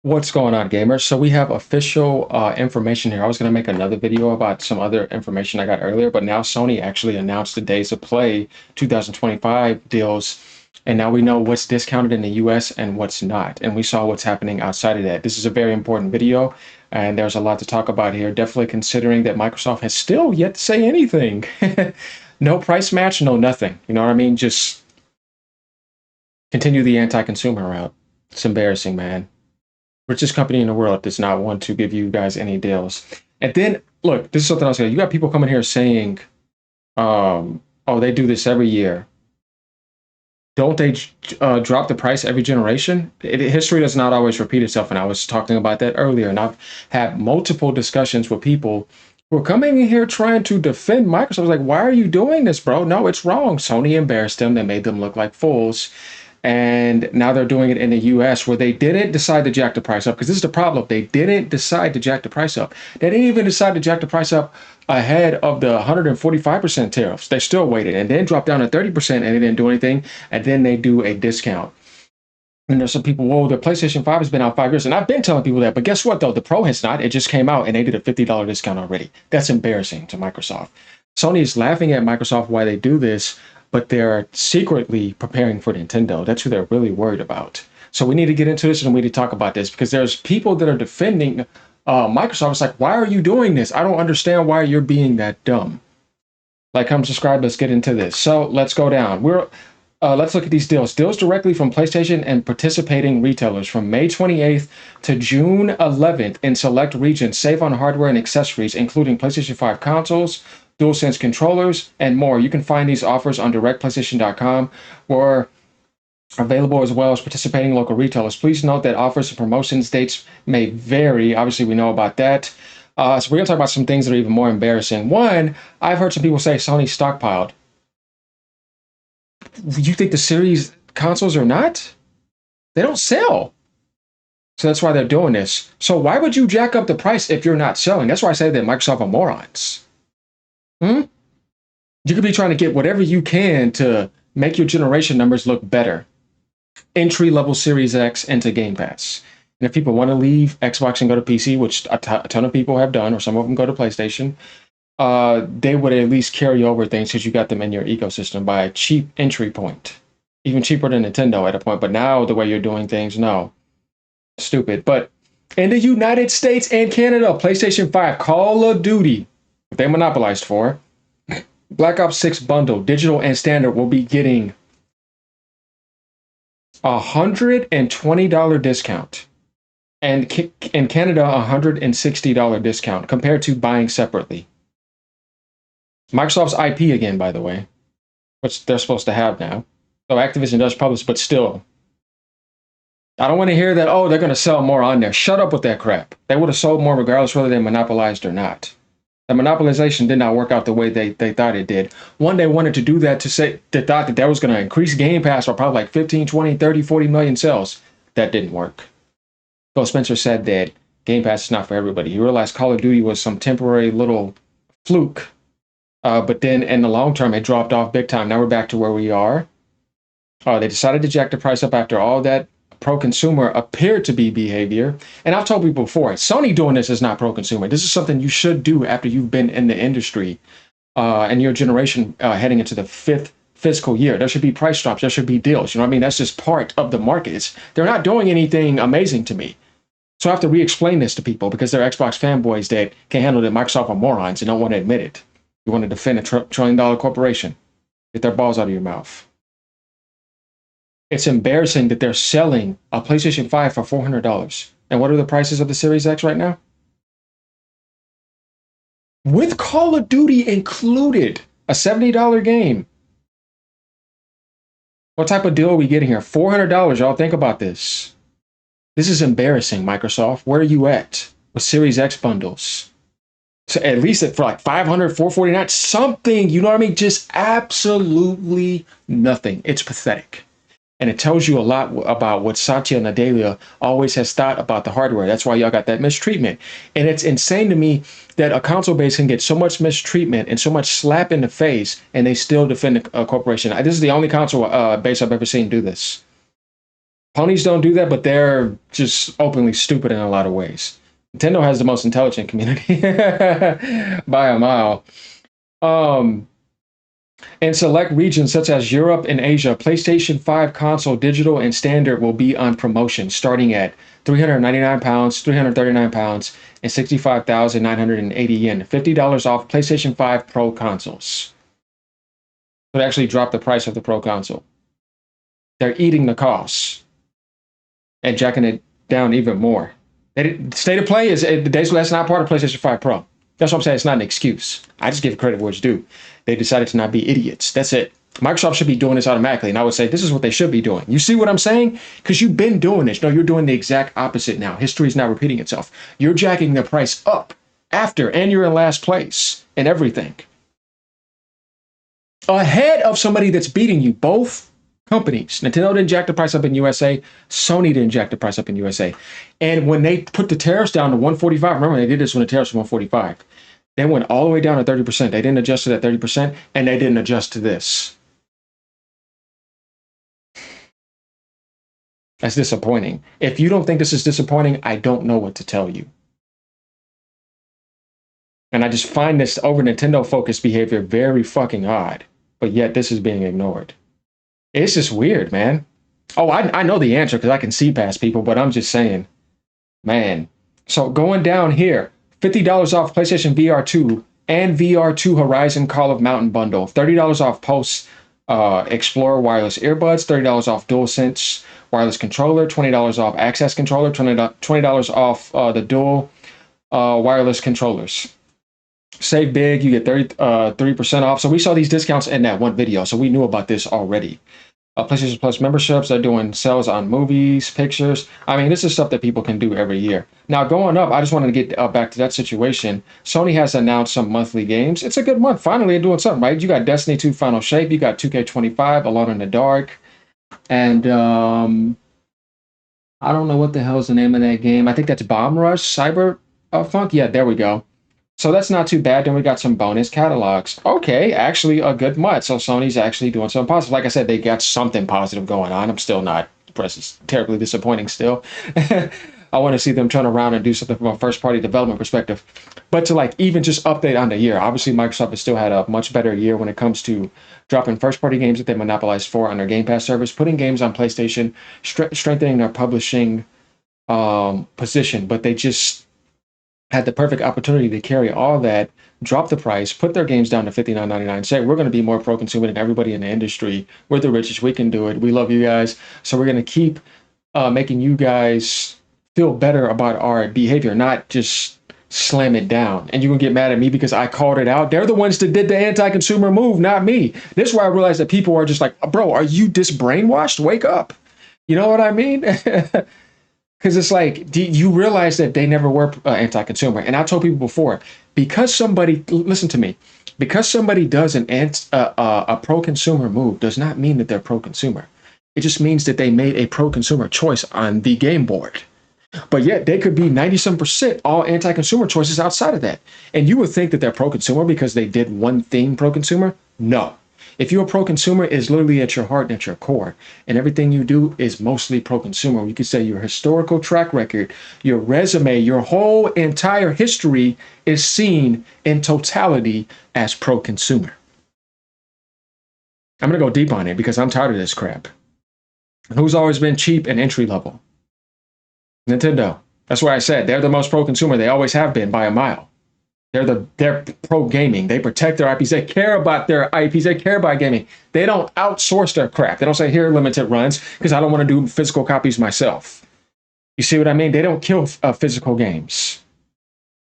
What's going on, gamers? So we have official information here. I was going to make another video about some other information I got earlier, but now Sony actually announced the Days of Play 2025 deals, and now we know what's discounted in the US and what's not. And we saw what's happening outside of that. This is a very important video, and there's a lot to talk about here. Definitely considering that Microsoft has still yet to say anything. No price match, no nothing. You know what I mean? Just continue the anti-consumer route. It's embarrassing, man. Richest company in the world does not want to give you guys any deals. And then, look, this is something else. You got people coming here saying, oh, they do this every year. Don't they drop the price every generation? History does not always repeat itself. And I was talking about that earlier. And I've had multiple discussions with people who are coming in here trying to defend Microsoft. I was like, why are you doing this, bro? No, it's wrong. Sony embarrassed them. They made them look like fools. And now they're doing it in the US where they didn't decide to jack the price up, because this is the problem. They didn't decide to jack the price up. They didn't even decide to jack the price up ahead of the 145% tariffs. They still waited and then dropped down to 30% and they didn't do anything. And then they do a discount. And there's some people, whoa, the PlayStation 5 has been out 5 years. And I've been telling people that. But guess what, though? The Pro has not. It just came out and they did a $50 discount already. That's embarrassing to Microsoft. Sony is laughing at Microsoft why they do this, but they're secretly preparing for Nintendo. That's who they're really worried about. So we need to get into this and we need to talk about this, because there's people that are defending Microsoft. It's like, why are you doing this? I don't understand why you're being that dumb. Like, come subscribe. Let's get into this. So let's go down. Let's look at these deals. Deals directly from PlayStation and participating retailers from May 28th to June 11th in select regions. Save on hardware and accessories, including PlayStation 5 consoles, DualSense controllers, and more. You can find these offers on directplaystation.com, or available as well as participating local retailers. Please note that offers and promotions dates may vary. Obviously, we know about that. So we're going to talk about some things that are even more embarrassing. One, I've heard some people say Sony stockpiled. You think the series consoles are not? They don't sell. So that's why they're doing this. So why would you jack up the price if you're not selling? That's why I say that Microsoft are morons. You could be trying to get whatever you can to make your generation numbers look better. Entry-level Series X into Game Pass. And if people want to leave Xbox and go to PC, which a ton of people have done, or some of them go to PlayStation, they would at least carry over things because you got them in your ecosystem by a cheap entry point. Even cheaper than Nintendo at a point. But now the way you're doing things, no. Stupid. But in the United States and Canada, PlayStation 5, Call of Duty, they monopolized for, Black Ops 6 bundle, digital and standard, will be getting $120 discount. And in Canada, $160 discount compared to buying separately. Microsoft's IP again, by the way, which they're supposed to have now. So Activision does publish, but still. I don't want to hear that, oh, they're going to sell more on there. Shut up with that crap. They would have sold more regardless whether they monopolized or not. The monopolization did not work out the way they thought it did. One, they wanted to do that to say, they thought that was going to increase Game Pass by probably like 15, 20, 30, 40 million sales. That didn't work. Phil Spencer said that Game Pass is not for everybody. He realized Call of Duty was some temporary little fluke. But then in the long term, it dropped off big time. Now we're back to where we are. They decided to jack the price up after all that pro-consumer appeared to be behavior. And I've told people before, Sony doing this is not pro-consumer. This is something you should do after you've been in the industry and your generation heading into the 5th fiscal year. There should be price drops. There should be deals. You know what I mean? That's just part of the market. They're not doing anything amazing to me. So I have to re-explain this to people because they're Xbox fanboys that can't handle that Microsoft are morons and don't want to admit it. You want to defend a trillion-dollar corporation. Get their balls out of your mouth. It's embarrassing that they're selling a PlayStation 5 for $400. And what are the prices of the Series X right now? With Call of Duty included, a $70 game. What type of deal are we getting here? $400, y'all. Think about this. This is embarrassing, Microsoft. Where are you at with Series X bundles? So at least for like $500, $449, something, you know what I mean? Just absolutely nothing. It's pathetic. And it tells you a lot about what Satya Nadella always has thought about the hardware. That's why y'all got that mistreatment. And it's insane to me that a console base can get so much mistreatment and so much slap in the face, and they still defend a corporation. This is the only console base I've ever seen do this. Ponies don't do that, but they're just openly stupid in a lot of ways. Nintendo has the most intelligent community by a mile. Um, in select regions such as Europe and Asia, PlayStation 5 console digital and standard will be on promotion starting at £399, £339, and 65,980 yen. $50 off PlayStation 5 Pro consoles. So they actually dropped the price of the Pro console. They're eating the costs and jacking it down even more. State of play is that's not part of PlayStation 5 Pro. That's what I'm saying. It's not an excuse. I just give credit where it's due. They decided to not be idiots. That's it. Microsoft should be doing this automatically. And I would say this is what they should be doing. You see what I'm saying? Because you've been doing this. No, you're doing the exact opposite now. History is now repeating itself. You're jacking the price up after, and you're in last place in everything. Ahead of somebody that's beating you, both companies. Nintendo didn't jack the price up in USA. Sony didn't jack the price up in USA. And when they put the tariffs down to 145, remember they did this when the tariffs were 145. They went all the way down to 30%. They didn't adjust to that 30%, and they didn't adjust to this. That's disappointing. If you don't think this is disappointing, I don't know what to tell you. And I just find this over Nintendo focused behavior very fucking odd. But yet this is being ignored. It's just weird, man. Oh, I know the answer because I can see past people, but I'm just saying, man. So going down here, $50 off PlayStation VR 2 and VR 2 Horizon Call of Mountain bundle. $30 off Post Explorer wireless earbuds. $30 off DualSense wireless controller. $20 off Access controller. $20 off the dual wireless controllers. Save big, you get 30% off. So we saw these discounts in that one video, so we knew about this already. PlayStation Plus memberships, they're doing sales on movies, pictures. I mean, this is stuff that people can do every year. Now, going up, I just wanted to get back to that situation. Sony has announced some monthly games. It's a good month. Finally, they're doing something, right? You got Destiny 2 Final Shape. You got 2K25, Alone in the Dark. And I don't know what the hell is the name of that game. I think that's Bomb Rush, Cyber Funk. Yeah, there we go. So that's not too bad. Then we got some bonus catalogs. Okay, actually a good month. So Sony's actually doing something positive. Like I said, they got something positive going on. I'm still not impressed. It's terribly disappointing still. I want to see them turn around and do something from a first-party development perspective. But to like even just update on the year, obviously Microsoft has still had a much better year when it comes to dropping first-party games that they monopolized for on their Game Pass service, putting games on PlayStation, strengthening their publishing position. But they just had the perfect opportunity to carry all that, drop the price, put their games down to $59.99, say, we're going to be more pro-consumer than everybody in the industry. We're the richest. We can do it. We love you guys. So we're going to keep making you guys feel better about our behavior, not just slam it down. And you can get mad at me because I called it out. They're the ones that did the anti-consumer move, not me. This is where I realized that people are just like, bro, are you this brainwashed? Wake up. You know what I mean? Because it's like, do you realize that they never were anti-consumer? And I told people before, because somebody, listen to me, because somebody does a pro-consumer move does not mean that they're pro-consumer. It just means that they made a pro-consumer choice on the game board. But yet they could be 97% all anti-consumer choices outside of that. And you would think that they're pro-consumer because they did one thing pro-consumer? No. If you're a pro-consumer, it's literally at your heart and at your core. And everything you do is mostly pro-consumer. You could say your historical track record, your resume, your whole entire history is seen in totality as pro-consumer. I'm going to go deep on it because I'm tired of this crap. Who's always been cheap and entry level? Nintendo. That's why I said they're the most pro-consumer. They always have been by a mile. They're pro gaming. They protect their IPs. They care about their IPs. They care about gaming. They don't outsource their crap. They don't say, here, limited runs, because I don't want to do physical copies myself. You see what I mean? They don't kill physical games.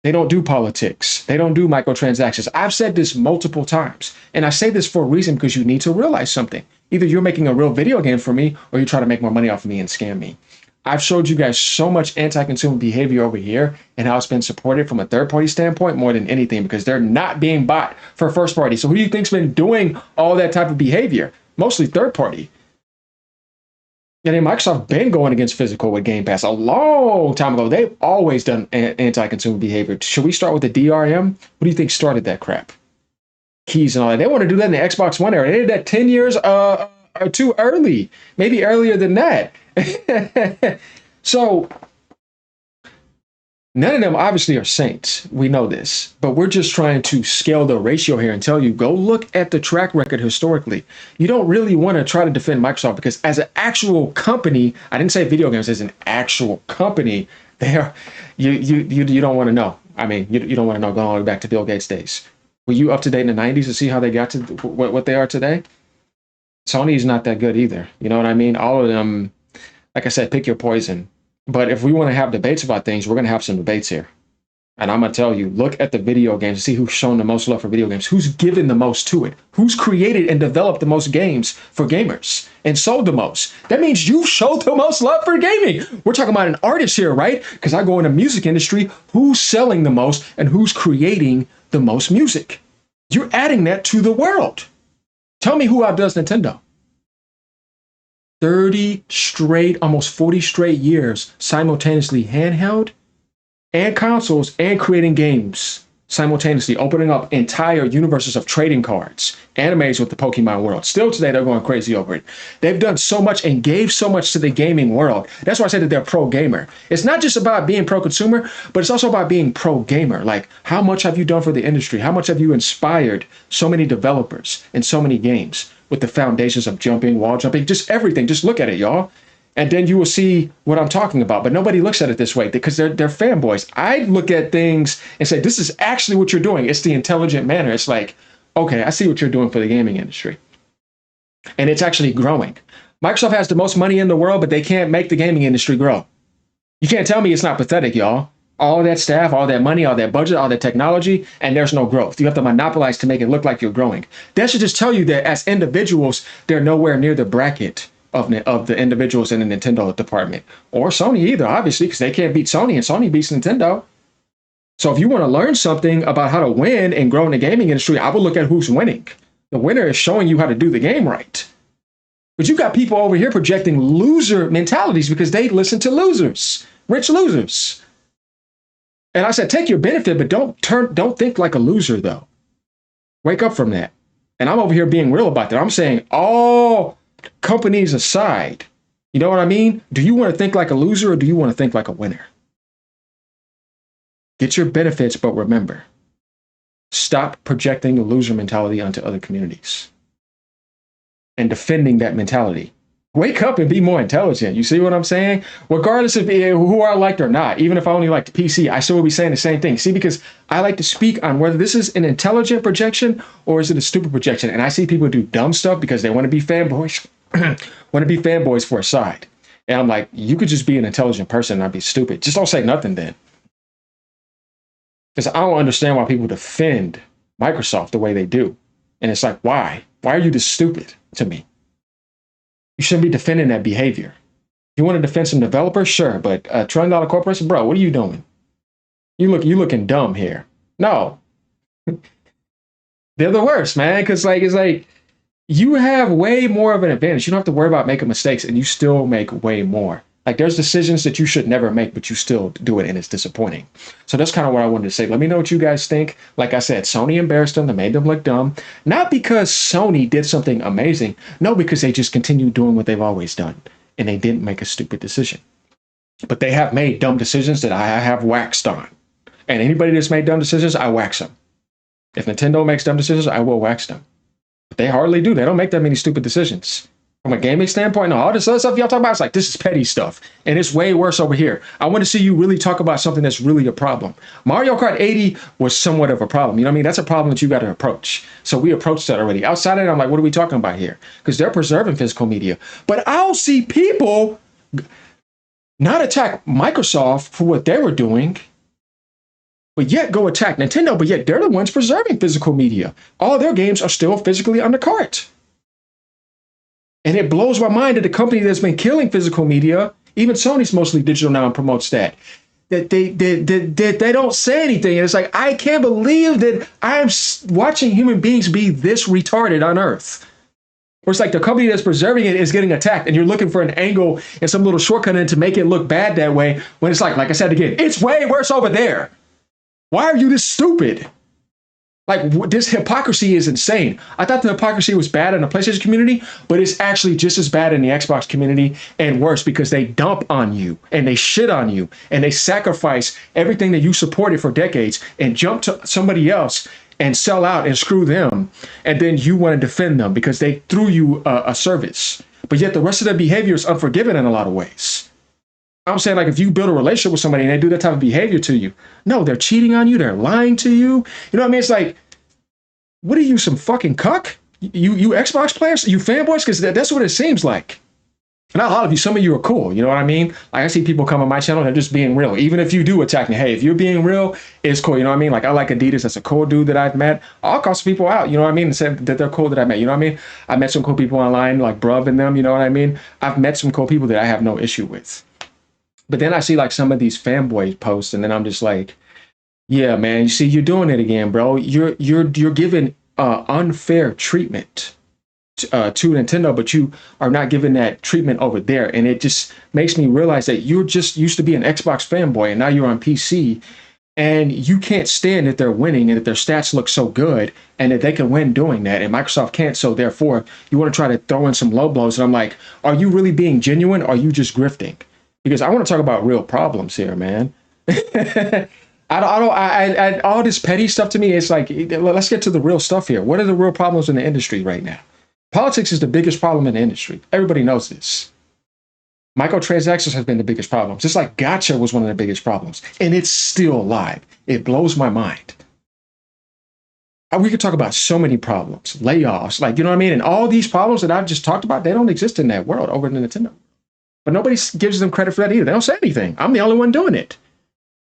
They don't do politics. They don't do microtransactions. I've said this multiple times, and I say this for a reason because you need to realize something. Either you're making a real video game for me, or you're trying to make more money off of me and scam me. I've showed you guys so much anti-consumer behavior over here and how it's been supported from a third-party standpoint more than anything because they're not being bought for first-party. So who do you think's been doing all that type of behavior? Mostly third-party. And then Microsoft been going against physical with Game Pass a long time ago. They've always done anti-consumer behavior. Should we start with the DRM? What do you think started that crap? Keys and all that. They want to do that in the Xbox One era. They did that 10 years too early, maybe earlier than that. So none of them obviously are saints. We know this, but we're just trying to scale the ratio here and tell you, go look at the track record historically. You don't really want to try to defend Microsoft because as an actual company, I didn't say video games, as an actual company, they're, you don't want to know. I mean, you don't want to know going all the way back to Bill Gates days. Were you up to date in the 90s to see how they got to what they are today? Sony's not that good either. You know what I mean? All of them, like I said, pick your poison. But if we want to have debates about things, we're going to have some debates here. And I'm going to tell you, look at the video games and see who's shown the most love for video games, who's given the most to it, who's created and developed the most games for gamers and sold the most. That means you showed the most love for gaming. We're talking about an artist here, right? Because I go in the music industry, who's selling the most and who's creating the most music. You're adding that to the world. Tell me who outdoes Nintendo. 30 straight, almost 40 straight years simultaneously handheld and consoles and creating games simultaneously, opening up entire universes of trading cards, animes with the Pokemon world. Still today, they're going crazy over it. They've done so much and gave so much to the gaming world. That's why I say that they're pro gamer. It's not just about being pro consumer, but it's also about being pro gamer. Like, how much have you done for the industry? How much have you inspired so many developers in so many games with the foundations of jumping, wall jumping, just everything? Just look at it, y'all. And then you will see what I'm talking about. But nobody looks at it this way because they're fanboys. I look at things and say, this is actually what you're doing. It's the intelligent manner. It's like, okay, I see what you're doing for the gaming industry. And it's actually growing. Microsoft has the most money in the world, but they can't make the gaming industry grow. You can't tell me it's not pathetic, y'all. All that staff, all that money, all that budget, all that technology, and there's no growth. You have to monopolize to make it look like you're growing. That should just tell you that as individuals, they're nowhere near the bracket of the individuals in the Nintendo department, or Sony either, obviously, because they can't beat Sony and Sony beats Nintendo. So if you want to learn something about how to win and grow in the gaming industry, I would look at who's winning. The winner is showing you how to do the game right. But you got people over here projecting loser mentalities because they listen to losers, rich losers. And I said, take your benefit, but don't think like a loser though. Wake up from that. And I'm over here being real about that. I'm saying all companies aside, you know what I mean? Do you want to think like a loser or do you want to think like a winner? Get your benefits, but remember, stop projecting a loser mentality onto other communities and defending that mentality. Wake up and be more intelligent. You see what I'm saying? Regardless of who I liked or not, even if I only liked the PC, I still would be saying the same thing. See, because I like to speak on whether this is an intelligent projection or is it a stupid projection. And I see people do dumb stuff because they want to be fanboys, want to be fanboys for a side. And I'm like, you could just be an intelligent person and not be stupid. Just don't say nothing then. Because I don't understand why people defend Microsoft the way they do. And it's like, why? Why are you this stupid to me? You shouldn't be defending that behavior. You want to defend some developers? Sure, but a $1 trillion corporation, bro, what are you doing? You looking dumb here. No. They're the worst, man, because it's like you have way more of an advantage. You don't have to worry about making mistakes, and you still make way more. Like, there's decisions that you should never make, but you still do it, and it's disappointing. So that's kind of what I wanted to say. Let me know what you guys think. Like I said, Sony embarrassed them. They made them look dumb. Not because Sony did something amazing. No, because they just continued doing what they've always done, and they didn't make a stupid decision. But they have made dumb decisions that I have waxed on. And anybody that's made dumb decisions, I wax them. If Nintendo makes dumb decisions, I will wax them. But they hardly do. They don't make that many stupid decisions. From a gaming standpoint, no, all this other stuff y'all talk about, it's like, this is petty stuff. And it's way worse over here. I want to see you really talk about something that's really a problem. Mario Kart 80 was somewhat of a problem. You know what I mean? That's a problem that you got to approach. So we approached that already. Outside of it, I'm like, what are we talking about here? Because they're preserving physical media. But I'll see people not attack Microsoft for what they were doing, but yet go attack Nintendo, but yet they're the ones preserving physical media. All their games are still physically on the cart. And it blows my mind that the company that's been killing physical media, even Sony's mostly digital now and promotes that they don't say anything. And it's like, I can't believe that I'm watching human beings be this retarded on Earth. Or it's like the company that's preserving it is getting attacked and you're looking for an angle and some little shortcut in to make it look bad that way, when it's like I said again, it's way worse over there. Why are you this stupid? Like this hypocrisy is insane. I thought the hypocrisy was bad in the PlayStation community, but it's actually just as bad in the Xbox community and worse because they dump on you and they shit on you and they sacrifice everything that you supported for decades and jump to somebody else and sell out and screw them. And then you want to defend them because they threw you a service. But yet the rest of their behavior is unforgiving in a lot of ways. I'm saying, like, if you build a relationship with somebody and they do that type of behavior to you, no, they're cheating on you, they're lying to you. You know what I mean? It's like, what are you, some fucking cuck? You Xbox players, you fanboys? Because that's what it seems like. Not all of you, some of you are cool. You know what I mean? Like, I see people come on my channel, they're just being real. Even if you do attack me, hey, if you're being real, it's cool. You know what I mean? Like, I like Adidas. That's a cool dude that I've met. I'll call some people out, you know what I mean? And say that they're cool that I met. You know what I mean? I met some cool people online, like Bruv and them, you know what I mean? I've met some cool people that I have no issue with. But then I see like some of these fanboy posts, and then I'm just like, yeah, man, you see, you're doing it again, bro. You're giving unfair treatment to Nintendo, but you are not giving that treatment over there. And it just makes me realize that you're just used to be an Xbox fanboy, and now you're on PC, and you can't stand that they're winning and that their stats look so good and that they can win doing that, and Microsoft can't. So therefore, you want to try to throw in some low blows. And I'm like, are you really being genuine? Or are you just grifting? Because I want to talk about real problems here, man. All this petty stuff to me, it's like, let's get to the real stuff here. What are the real problems in the industry right now? Politics is the biggest problem in the industry. Everybody knows this. Microtransactions have been the biggest problem. Just like gotcha was one of the biggest problems. And it's still alive. It blows my mind. We could talk about so many problems, layoffs, like, you know what I mean? And all these problems that I've just talked about, they don't exist in that world over in Nintendo. But nobody gives them credit for that either. They don't say anything. I'm the only one doing it.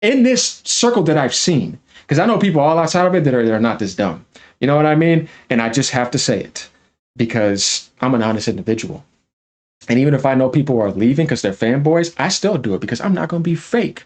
In this circle that I've seen, because I know people all outside of it that are not this dumb. You know what I mean? And I just have to say it because I'm an honest individual. And even if I know people are leaving because they're fanboys, I still do it because I'm not going to be fake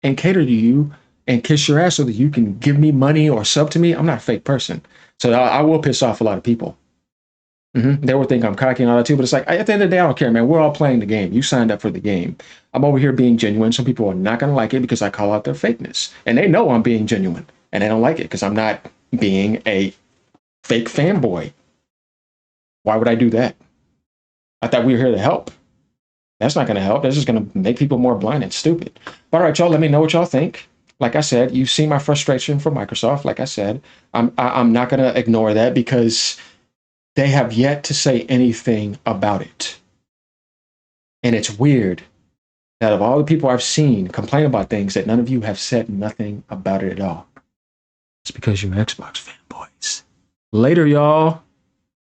and cater to you and kiss your ass so that you can give me money or sub to me. I'm not a fake person. So I will piss off a lot of people. They will think I'm cocky and all that too, but it's like, at the end of the day, I don't care, man. We're all playing the game. You signed up for the game. I'm over here being genuine. Some people are not going to like it because I call out their fakeness. And they know I'm being genuine. And they don't like it because I'm not being a fake fanboy. Why would I do that? I thought we were here to help. That's not going to help. That's just going to make people more blind and stupid. But all right, y'all, let me know what y'all think. Like I said, you see my frustration for Microsoft. Like I said, I'm not going to ignore that because they have yet to say anything about it. And it's weird that of all the people I've seen complain about things, that none of you have said nothing about it at all. It's because you're Xbox fanboys. Later, y'all.